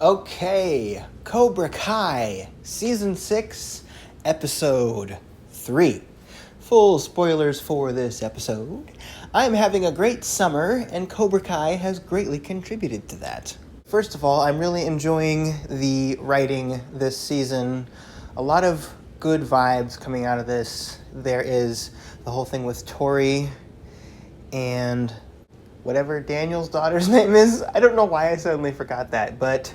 Okay, Cobra Kai, Season 6, Episode 3. Full spoilers for this episode. I'm having a great summer, and Cobra Kai has greatly contributed to that. First of all, I'm really enjoying the writing this season. A lot of good vibes coming out of this. There is the whole thing with Tori and whatever Daniel's daughter's name is. I don't know why I suddenly forgot that, but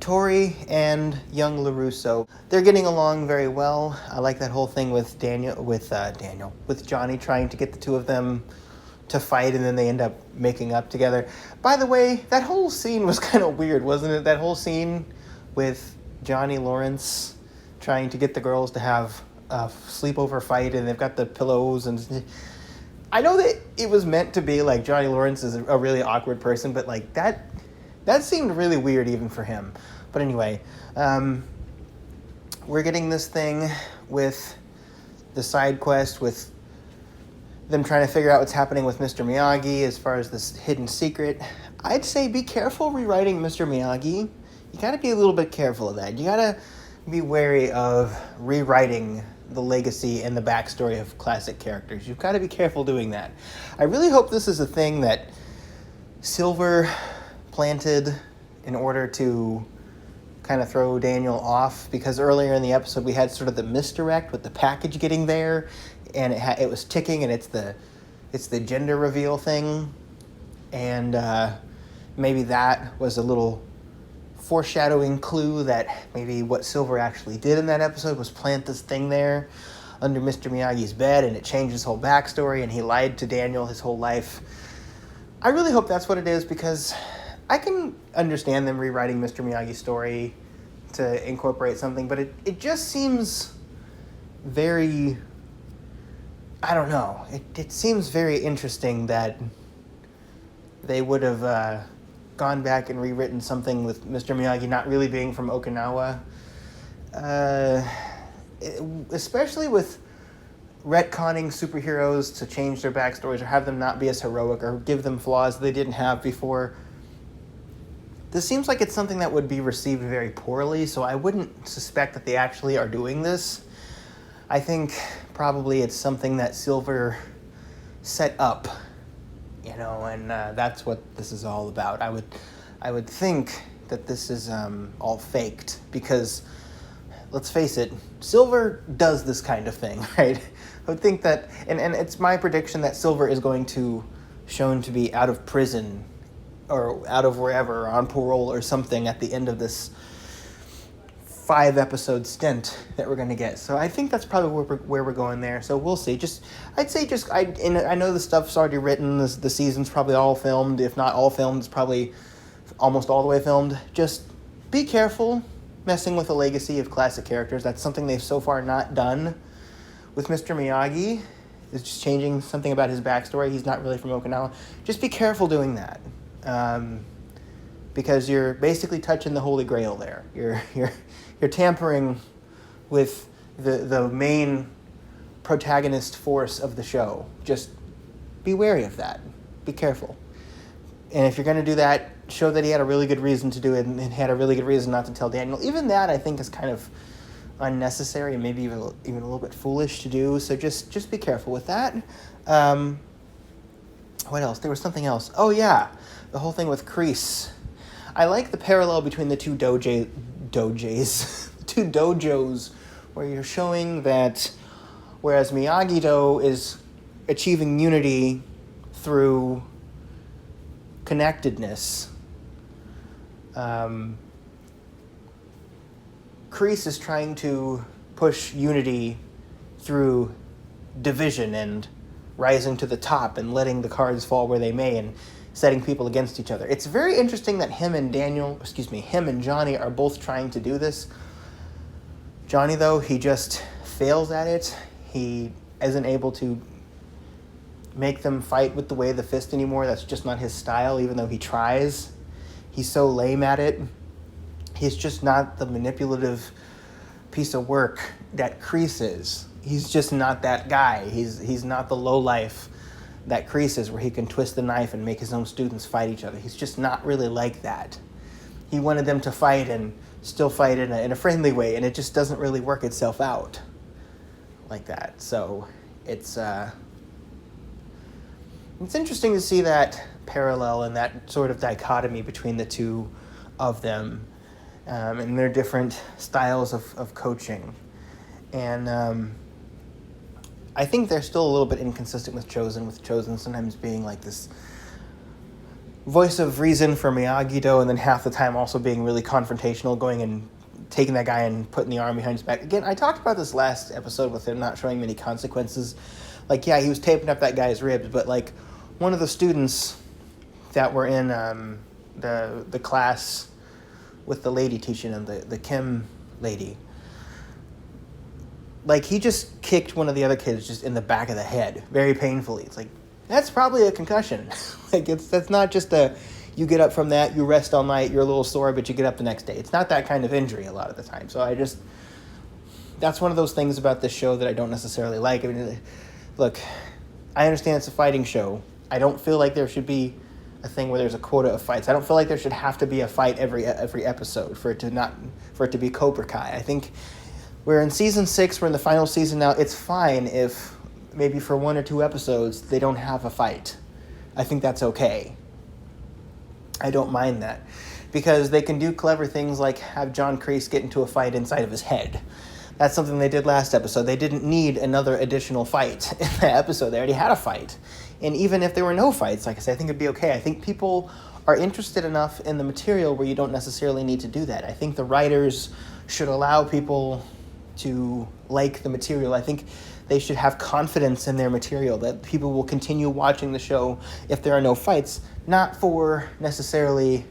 Tori and young LaRusso, they're getting along very well. I like that whole thing with with Johnny trying to get the two of them to fight, and then they end up making up together. By the way, that whole scene was kind of weird, wasn't it? That whole scene with Johnny Lawrence trying to get the girls to have a sleepover fight, and they've got the pillows, and I know that it was meant to be like Johnny Lawrence is a really awkward person, but like that seemed really weird even for him. But anyway, we're getting this thing with the side quest with them trying to figure out what's happening with Mr. Miyagi as far as this hidden secret. I'd say be careful rewriting Mr. Miyagi. You gotta be a little bit careful of that. You gotta be wary of rewriting the legacy and the backstory of classic characters. You've got to be careful doing that. I really hope this is a thing that Silver planted in order to kind of throw Daniel off, because earlier in the episode we had sort of the misdirect with the package getting there, and it was ticking, and it's the gender reveal thing, and maybe that was a little foreshadowing clue that maybe what Silver actually did in that episode was plant this thing there under Mr. Miyagi's bed, and it changed his whole backstory, and he lied to Daniel his whole life. I really hope that's what it is, because I can understand them rewriting Mr. Miyagi's story to incorporate something, but it just seems very, I don't know, it seems very interesting that they would have gone back and rewritten something with Mr. Miyagi not really being from Okinawa, especially with retconning superheroes to change their backstories or have them not be as heroic or give them flaws they didn't have before. This seems like it's something that would be received very poorly, so I wouldn't suspect that they actually are doing this. I think probably it's something that Silver set up, and that's what this is all about. I would think that this is all faked, because let's face it, Silver does this kind of thing, right? I would think that, and it's my prediction that Silver is going to shown to be out of prison or out of wherever, on parole or something at the end of this 5-episode stint that we're going to get. So I think that's probably where we're going there. So we'll see. I know the stuff's already written. The season's probably all filmed. If not all filmed, it's probably almost all the way filmed. Just be careful messing with the legacy of classic characters. That's something they've so far not done with Mr. Miyagi. Is just changing something about his backstory. He's not really from Okinawa. Just be careful doing that. Because you're basically touching the Holy Grail there. You're tampering with the main protagonist force of the show. Just be wary of that. Be careful. And if you're going to do that, show that he had a really good reason to do it and had a really good reason not to tell Daniel. Even that, I think, is kind of unnecessary and maybe even a little bit foolish to do. So just be careful with that. What else? There was something else. Oh, yeah. The whole thing with Kreese. I like the parallel between the two two dojos, where you're showing that whereas Miyagi-Do is achieving unity through connectedness, Kreese is trying to push unity through division and rising to the top and letting the cards fall where they may and setting people against each other. It's very interesting that him and Johnny are both trying to do this. Johnny, though, he just fails at it. He isn't able to make them fight with the way of the fist anymore. That's just not his style, even though he tries. He's so lame at it. He's just not the manipulative piece of work that Kreese is. He's just not that guy. He's not the lowlife that Kreese is, where he can twist the knife and make his own students fight each other. He's just not really like that. he wanted them to fight and still fight in a friendly way, and it just doesn't really work itself out like that. So it's interesting to see that parallel and that sort of dichotomy between the two of them, and their different styles of coaching. And I think they're still a little bit inconsistent with Chosen sometimes being like this voice of reason for Miyagi-Do, and then half the time also being really confrontational, going and taking that guy and putting the arm behind his back. Again, I talked about this last episode with him not showing many consequences. Like, yeah, he was taping up that guy's ribs, but like one of the students that were in the class with the lady teaching him, the Kim lady, like, he just kicked one of the other kids just in the back of the head very painfully. It's like, that's probably a concussion. Like, that's not just you get up from that, you rest all night, you're a little sore, but you get up the next day. It's not that kind of injury a lot of the time. So that's one of those things about this show that I don't necessarily like. I mean, look, I understand it's a fighting show. I don't feel like there should be a thing where there's a quota of fights. I don't feel like there should have to be a fight every episode for it to be Cobra Kai. I think we're in season 6, we're in the final season now. It's fine if maybe for 1 or 2 episodes they don't have a fight. I think that's okay. I don't mind that, because they can do clever things like have John Kreese get into a fight inside of his head. That's something they did last episode. They didn't need another additional fight in that episode. They already had a fight. And even if there were no fights, like I said, I think it'd be okay. I think people are interested enough in the material where you don't necessarily need to do that. I think the writers should allow people to like the material. I think they should have confidence in their material, that people will continue watching the show if there are no fights, not for necessarily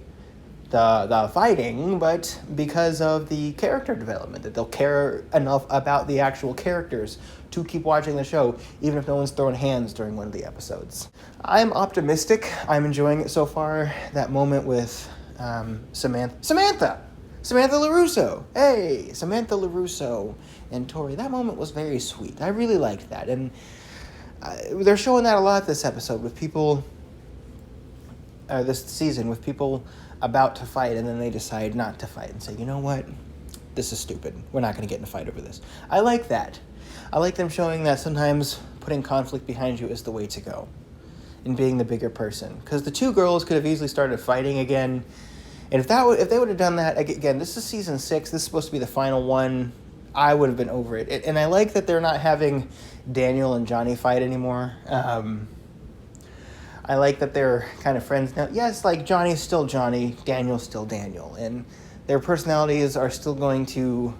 the fighting, but because of the character development, that they'll care enough about the actual characters to keep watching the show, even if no one's throwing hands during one of the episodes. I'm optimistic. I'm enjoying it so far. That moment with Samantha LaRusso. Hey, Samantha LaRusso and Tori. That moment was very sweet. I really liked that. And they're showing that a lot this episode with people, this season, with people about to fight, and then they decide not to fight and say, you know what? This is stupid. We're not going to get in a fight over this. I like that. I like them showing that sometimes putting conflict behind you is the way to go and being the bigger person. Because the two girls could have easily started fighting again. And if they would have done that, again, this is season 6. This is supposed to be the final one. I would have been over it. And I like that they're not having Daniel and Johnny fight anymore. I like that they're kind of friends now. Yes, like, Johnny's still Johnny, Daniel's still Daniel. And their personalities are still going to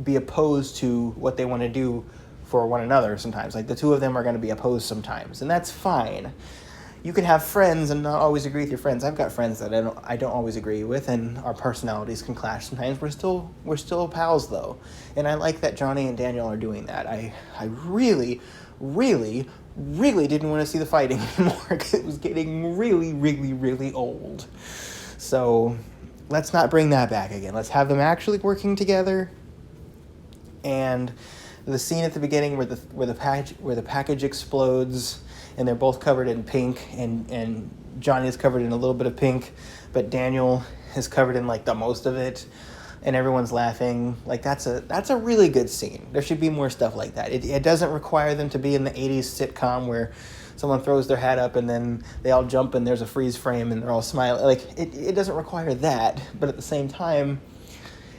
be opposed to what they want to do for one another sometimes. Like, the two of them are going to be opposed sometimes. And that's fine. You can have friends and not always agree with your friends. I've got friends that I don't always agree with, and our personalities can clash sometimes. We're still pals, though. And I like that Johnny and Daniel are doing that. I really, really, really didn't want to see the fighting anymore, because it was getting really, really, really old. So let's not bring that back again. Let's have them actually working together. And the scene at the beginning where the package explodes, and they're both covered in pink, and Johnny is covered in a little bit of pink, but Daniel is covered in like the most of it, and everyone's laughing. Like, that's a really good scene. There should be more stuff like that. It doesn't require them to be in the 80s sitcom where someone throws their hat up and then they all jump and there's a freeze frame and they're all smiling. Like, it doesn't require that, but at the same time,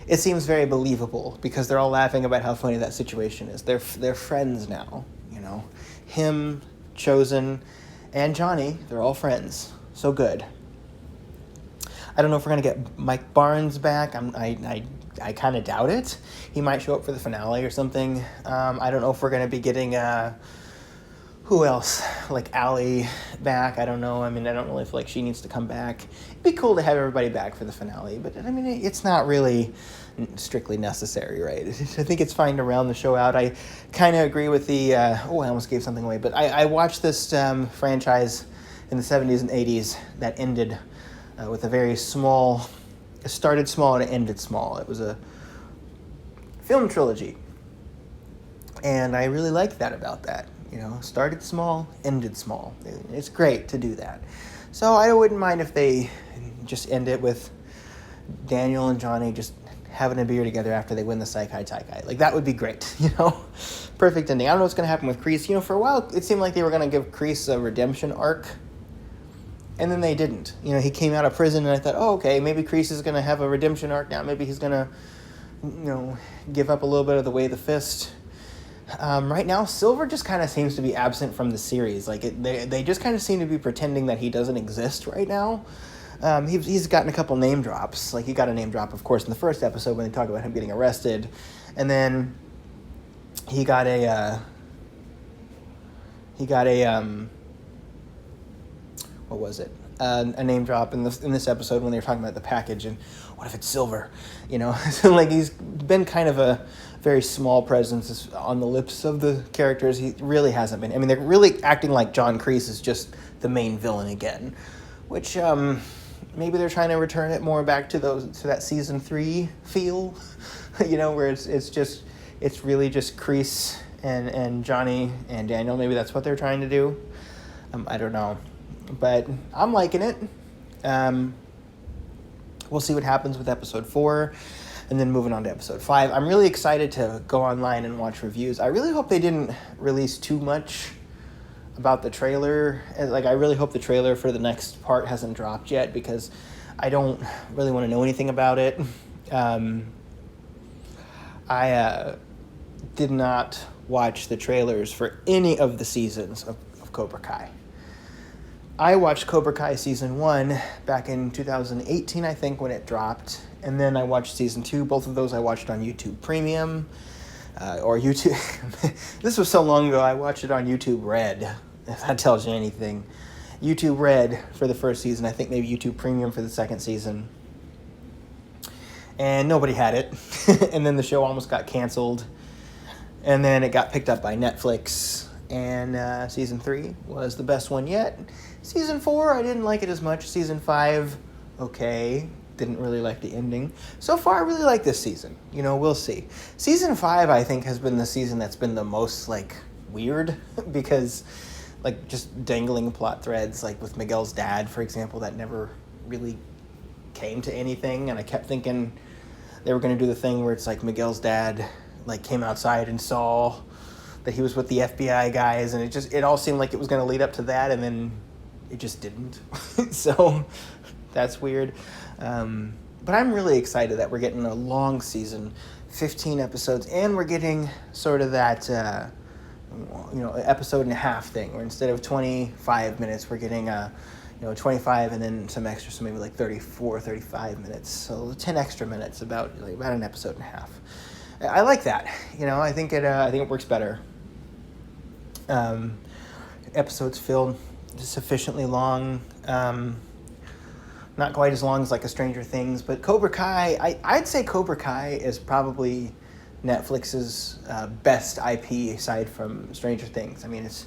it seems very believable because they're all laughing about how funny that situation is. They're friends now, you know. Him, Chosen, and Johnny, they're all friends. So good. I don't know if we're going to get Mike Barnes back. I kind of doubt it. He might show up for the finale or something. I don't know if we're going to be getting, who else? Like Allie back. I don't know. I mean, I don't really feel like she needs to come back. It'd be cool to have everybody back for the finale, but I mean, it's not really strictly necessary, right? I think it's fine to round the show out. I kind of agree with the, I almost gave something away, but I watched this franchise in the 70s and 80s that ended with a very small, it started small and it ended small. It was a film trilogy. And I really liked that about that. You know, started small, ended small. It's great to do that. So I wouldn't mind if they just end it with Daniel and Johnny just having a beer together after they win the Saikai Taikai. Like, that would be great, Perfect ending. I don't know what's going to happen with Kreese. For a while, it seemed like they were going to give Kreese a redemption arc, and then they didn't. He came out of prison, and I thought, oh, okay, maybe Kreese is going to have a redemption arc now. Maybe he's going to, give up a little bit of the way of the fist. Right now, Silver just kind of seems to be absent from the series. Like, they just kind of seem to be pretending that he doesn't exist right now. He's gotten a couple name drops. Like, he got a name drop, of course, in the first episode when they talk about him getting arrested. And then he got a what was it? A name drop in this episode when they were talking about the package and what if it's Silver? So, like, he's been kind of a very small presence on the lips of the characters. He really hasn't been. I mean, they're really acting like John Kreese is just the main villain again, which maybe they're trying to return it more back to that season 3 feel, where it's really just Kreese and Johnny and Daniel. Maybe that's what they're trying to do. I don't know, but I'm liking it. We'll see what happens with episode 4. And then moving on to episode 5. I'm really excited to go online and watch reviews. I really hope they didn't release too much about the trailer. Like, I really hope the trailer for the next part hasn't dropped yet, because I don't really want to know anything about it. I did not watch the trailers for any of the seasons of Cobra Kai. I watched Cobra Kai Season 1 back in 2018, I think, when it dropped. And then I watched Season 2. Both of those I watched on YouTube Premium. Or YouTube... This was so long ago, I watched it on YouTube Red, if that tells you anything. YouTube Red for the first season. I think maybe YouTube Premium for the second season. And nobody had it. And then the show almost got canceled. And then it got picked up by Netflix. And Season 3 was the best one yet. Season 4, I didn't like it as much. Season 5, okay. Didn't really like the ending. So far, I really like this season. We'll see. Season 5, I think, has been the season that's been the most, weird. Because, just dangling plot threads, with Miguel's dad, for example, that never really came to anything. And I kept thinking they were going to do the thing where it's Miguel's dad, came outside and saw that he was with the FBI guys. And it all seemed like it was going to lead up to that. And then it just didn't. So that's weird. But I'm really excited that we're getting a long season, 15 episodes, and we're getting sort of that, episode and a half thing, where instead of 25 minutes, we're getting 25 and then some extra, so maybe 34, 35 minutes, so 10 extra minutes, about an episode and a half. I like that. I think it works better. Episodes feel sufficiently long. Not quite as long as a Stranger Things, but Cobra Kai, I'd say Cobra Kai is probably Netflix's best IP aside from Stranger Things. I mean, it's,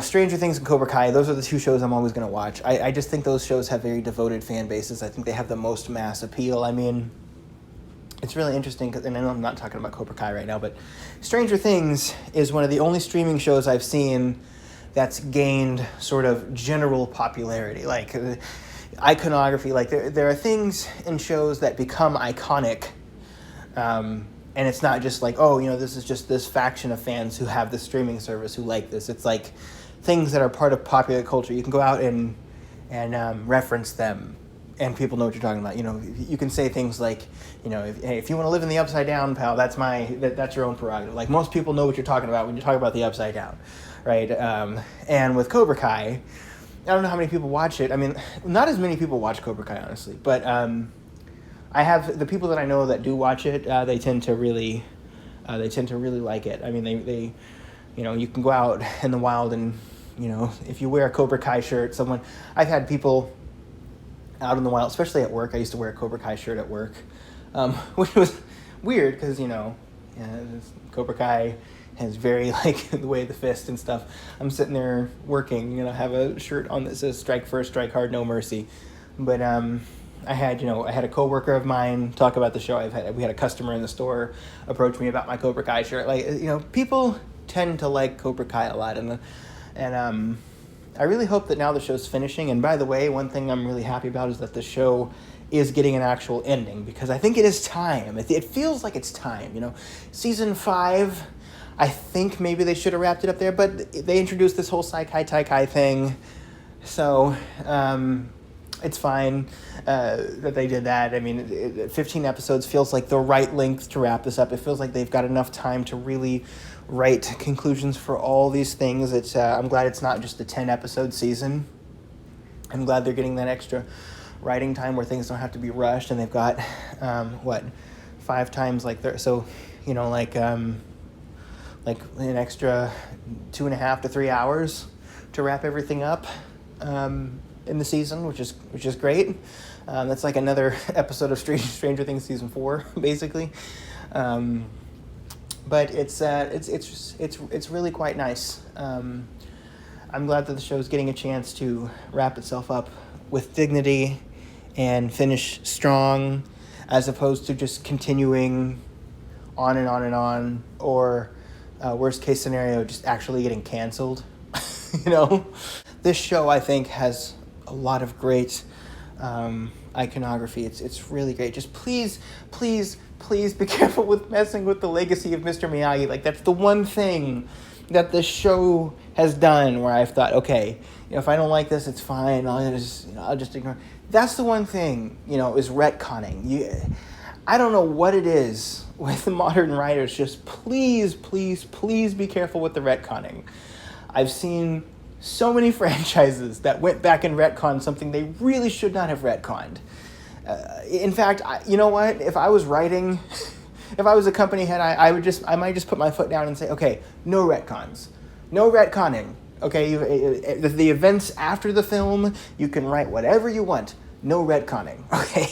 Stranger Things and Cobra Kai, those are the two shows I'm always going to watch. I just think those shows have very devoted fan bases. I think they have the most mass appeal. I mean, it's really interesting, and I know I'm not talking about Cobra Kai right now, but Stranger Things is one of the only streaming shows I've seen that's gained sort of general popularity, iconography. There are things in shows that become iconic, and it's not just this is just this faction of fans who have this streaming service who like this. It's things that are part of popular culture. You can go out and reference them, and people know what you're talking about. You can say things like, if you want to live in the Upside Down, pal, that's your own prerogative. Most people know what you're talking about when you talk about the Upside Down. Right, and with Cobra Kai, I don't know how many people watch it. I mean, not as many people watch Cobra Kai, honestly. But I have the people that I know that do watch it. They tend to really like it. I mean, they you can go out in the wild and if you wear a Cobra Kai shirt, I've had people out in the wild, especially at work. I used to wear a Cobra Kai shirt at work, which was weird because Cobra Kai has very the way of the fist and stuff. I'm sitting there working, have a shirt on that says "Strike First, Strike Hard, No Mercy." But I had a coworker of mine talk about the show. We had a customer in the store approach me about my Cobra Kai shirt. People tend to like Cobra Kai a lot, and I really hope that now the show's finishing. And by the way, one thing I'm really happy about is that the show is getting an actual ending, because I think it is time. It feels like it's time, Season 5, I think maybe they should have wrapped it up there, but they introduced this whole Saikai Taikai thing, so it's fine that they did that. I mean, 15 episodes feels like the right length to wrap this up. It feels like they've got enough time to really write conclusions for all these things. I'm glad it's not just a 10-episode season. I'm glad they're getting that extra writing time where things don't have to be rushed, and they've got 5 times like like an extra 2.5 to 3 hours to wrap everything up in the season, which is great. That's like another episode of Stranger Things season 4, basically. But it's really quite nice. I'm glad that the show's getting a chance to wrap itself up with dignity and finish strong, as opposed to just continuing on and on and on, or worst case scenario, just actually getting canceled. This show, I think, has a lot of great iconography. It's really great. Just please be careful with messing with the legacy of Mr. Miyagi. Like, that's the one thing that the show has done where I've thought, okay, if I don't like this, it's fine. I'll just ignore. That's the one thing, is retconning. I don't know what it is with the modern writers. Just please be careful with the retconning. I've seen so many franchises that went back and retconned something they really should not have retconned. In fact, you know what? If I was writing, if I was a company head, I might just put my foot down and say, okay, no retcons, no retconning. Okay, the events after the film, you can write whatever you want. No retconning. Okay,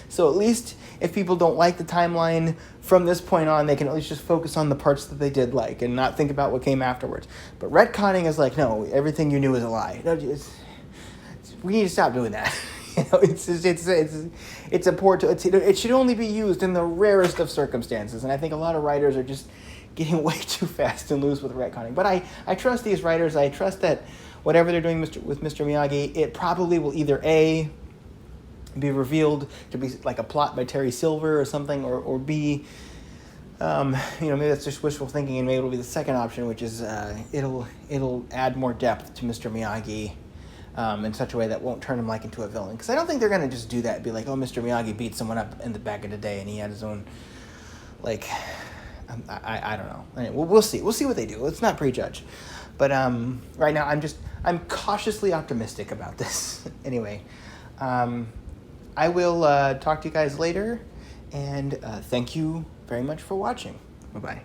so at least if people don't like the timeline from this point on, they can at least just focus on the parts that they did like and not think about what came afterwards. But retconning is like, no, everything you knew is a lie. No, we need to stop doing that. It's a poor tool. It should only be used in the rarest of circumstances, and I think a lot of writers are just getting way too fast and loose with retconning. But I trust these writers. I trust that whatever they're doing with Mr. Miyagi, it probably will either A, be revealed to be like a plot by Terry Silver or something, or B, maybe that's just wishful thinking, and maybe it'll be the second option, which is it'll add more depth to Mr. Miyagi in such a way that won't turn him like into a villain. Because I don't think they're gonna just do that and be like, oh, Mr. Miyagi beat someone up in the back of the day and he had his own, like, I don't know. Anyway, we'll see. We'll see what they do. Let's not prejudge. But right now, I'm cautiously optimistic about this. Anyway, I will talk to you guys later, and thank you very much for watching. Bye-bye.